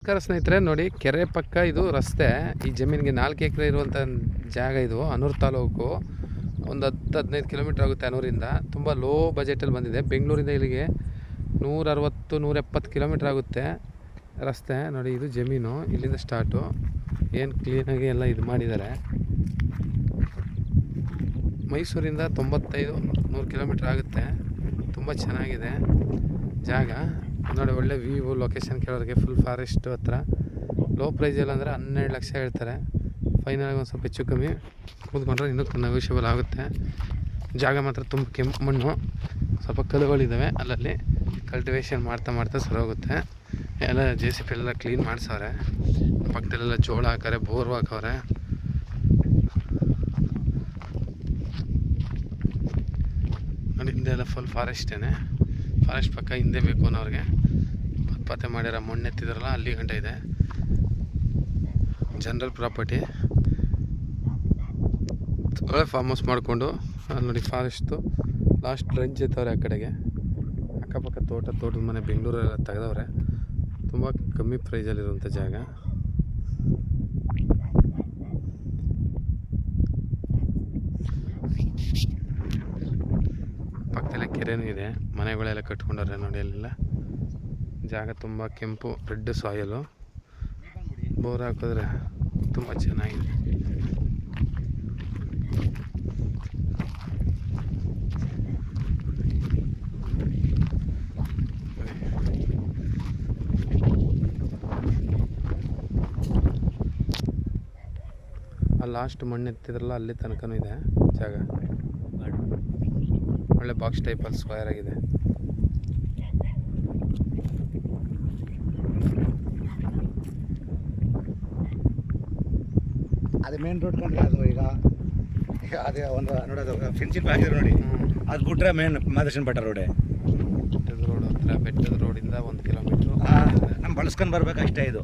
ನಮಸ್ಕಾರ ಸ್ನೇಹಿತರೆ, ನೋಡಿ ಕೆರೆ ಪಕ್ಕ ಇದು ರಸ್ತೆ. ಈ ಜಮೀನಿಗೆ 4 ಎಕರೆ ಇರುವಂಥ ಜಾಗ ಇದು. ಅನೂರು ತಾಲೂಕು, ಒಂದು 10-15 ಕಿಲೋಮೀಟ್ರ್ ಆಗುತ್ತೆ ಅನೂರಿಂದ. ತುಂಬ ಲೋ ಬಜೆಟಲ್ಲಿ ಬಂದಿದೆ. ಬೆಂಗಳೂರಿಂದ ಇಲ್ಲಿಗೆ 160-170 ಕಿಲೋಮೀಟ್ರ್ ಆಗುತ್ತೆ ರಸ್ತೆ. ನೋಡಿ ಇದು ಜಮೀನು, ಇಲ್ಲಿಂದ ಸ್ಟಾರ್ಟು. ಏನು ಕ್ಲೀನಾಗಿ ಎಲ್ಲ ಇದು ಮಾಡಿದ್ದಾರೆ. ಮೈಸೂರಿಂದ 95-100 ಕಿಲೋಮೀಟ್ರ್ ಆಗುತ್ತೆ. ತುಂಬ ಚೆನ್ನಾಗಿದೆ ಜಾಗ ನೋಡಿ. ಒಳ್ಳೆ ವ್ಯೂ, ಲೊಕೇಶನ್ ಕೇಳೋರಿಗೆ ಫುಲ್ ಫಾರೆಸ್ಟ್ ಹತ್ರ. ಲೋ ಪ್ರೈಸಲ್ಲಿ ಅಂದರೆ 12 ಲಕ್ಷ ಹೇಳ್ತಾರೆ. ಫೈನಲಾಗಿ ಒಂದು ಸ್ವಲ್ಪ ಹೆಚ್ಚು ಕಮ್ಮಿ ಕೂತ್ಕೊಂಡ್ರೆ ಇನ್ನೂ ನೆಗೋಷಿಯಬಲ್ ಆಗುತ್ತೆ. ಜಾಗ ಮಾತ್ರ ತುಂಬ ಕೆಂಪು ಮಣ್ಣು, ಸ್ವಲ್ಪ ಕಲ್ಲುಗಳಿದ್ದಾವೆ. ಅಲ್ಲಲ್ಲಿ ಕಲ್ಟಿವೇಷನ್ ಮಾಡ್ತಾ ಸರಿ ಹೋಗುತ್ತೆ. ಎಲ್ಲ JCB ಎಲ್ಲ ಕ್ಲೀನ್ ಮಾಡಿಸವ್ರೆ. ಪಕ್ಕದಲ್ಲೆಲ್ಲ ಜೋಳ ಹಾಕವ್ರೆ, ಬೋರ್ ಹಾಕವ್ರೆ. ನೋಡಿ ಹಿಂದೆ ಎಲ್ಲ ಫುಲ್ ಫಾರೆಸ್ಟೇನೆ. ಫಾರೆಸ್ಟ್ ಪಕ್ಕ ಹಿಂದೆ ಬೇಕು ಅನ್ನೋರಿಗೆ ಪತ್ತೆ ಮಾಡಿರೋ ಮಣ್ಣು ಎತ್ತಿದ್ರಲ್ಲ ಅಲ್ಲಿ ಗಂಟೆ ಇದೆ. General property. ಒಳ್ಳೆ ಫಾರ್ಮ್ ಹೌಸ್ ಮಾಡಿಕೊಂಡು ಅಲ್ಲಿ ನೋಡಿ ಫಾರೆಸ್ಟು ಲಾಸ್ಟ್ ರಂಜ್ ಎತ್ತವ್ರೆ ಆ ಕಡೆಗೆ. ಅಕ್ಕಪಕ್ಕ ತೋಟದ ಮನೆ ಬೆಂಗಳೂರೆಲ್ಲ ತೆಗೆದವ್ರೆ. ತುಂಬ ಕಮ್ಮಿ ಪ್ರೈಸಲ್ಲಿರುವಂಥ ಜಾಗ. ಪಕ್ಕದಲ್ಲೇ ಕೆರೆನೂ ಇದೆ, ಮನೆಗಳೆಲ್ಲ ಕಟ್ಕೊಂಡವ್ರೆ ನೋಡಿ. ಅಲ್ಲೆಲ್ಲ ಜಾಗ ತುಂಬ ಕೆಂಪು, ರೆಡ್ ಸಾಯಲು. ಬೋರ್ ಹಾಕಿದ್ರೆ ತುಂಬ ಚೆನ್ನಾಗಿದೆ. ಆ ಲಾಸ್ಟ್ ಮಣ್ಣು ಎತ್ತಿದ್ರಲ್ಲ ಅಲ್ಲಿ ತನಕನೂ ಇದೆ ಜಾಗ. ಒಳ್ಳೆ ಬಾಕ್ಸ್ ಟೈಪಲ್ಲಿ ಸ್ಕ್ವೇರ್ ಆಗಿದೆ. ಅದು ಮೇನ್ ರೋಡ್ ಕಂಡ್ರೆ ಅದು ಈಗ ಅದೇ ಒಂದು ನೋಡೋದು ಫೆನ್ಸಿಂಗ್ ಹಾಕಿದ್ರು ನೋಡಿ. ಅದು ಬಿಟ್ರೆ ಮೇನ್ ಮಾದೇಶನ್ ಬೆಟ್ಟ ರೋಡೆ. ಬೆಟ್ಟದ ರೋಡ್ ಹತ್ರ, ಬೆಟ್ಟದ ರೋಡಿಂದ 1 ಕಿಲೋಮೀಟ್ರು ನಮ್ಮ ಬಳಸ್ಕೊಂಡು ಬರ್ಬೇಕು ಅಷ್ಟೇ ಇದು.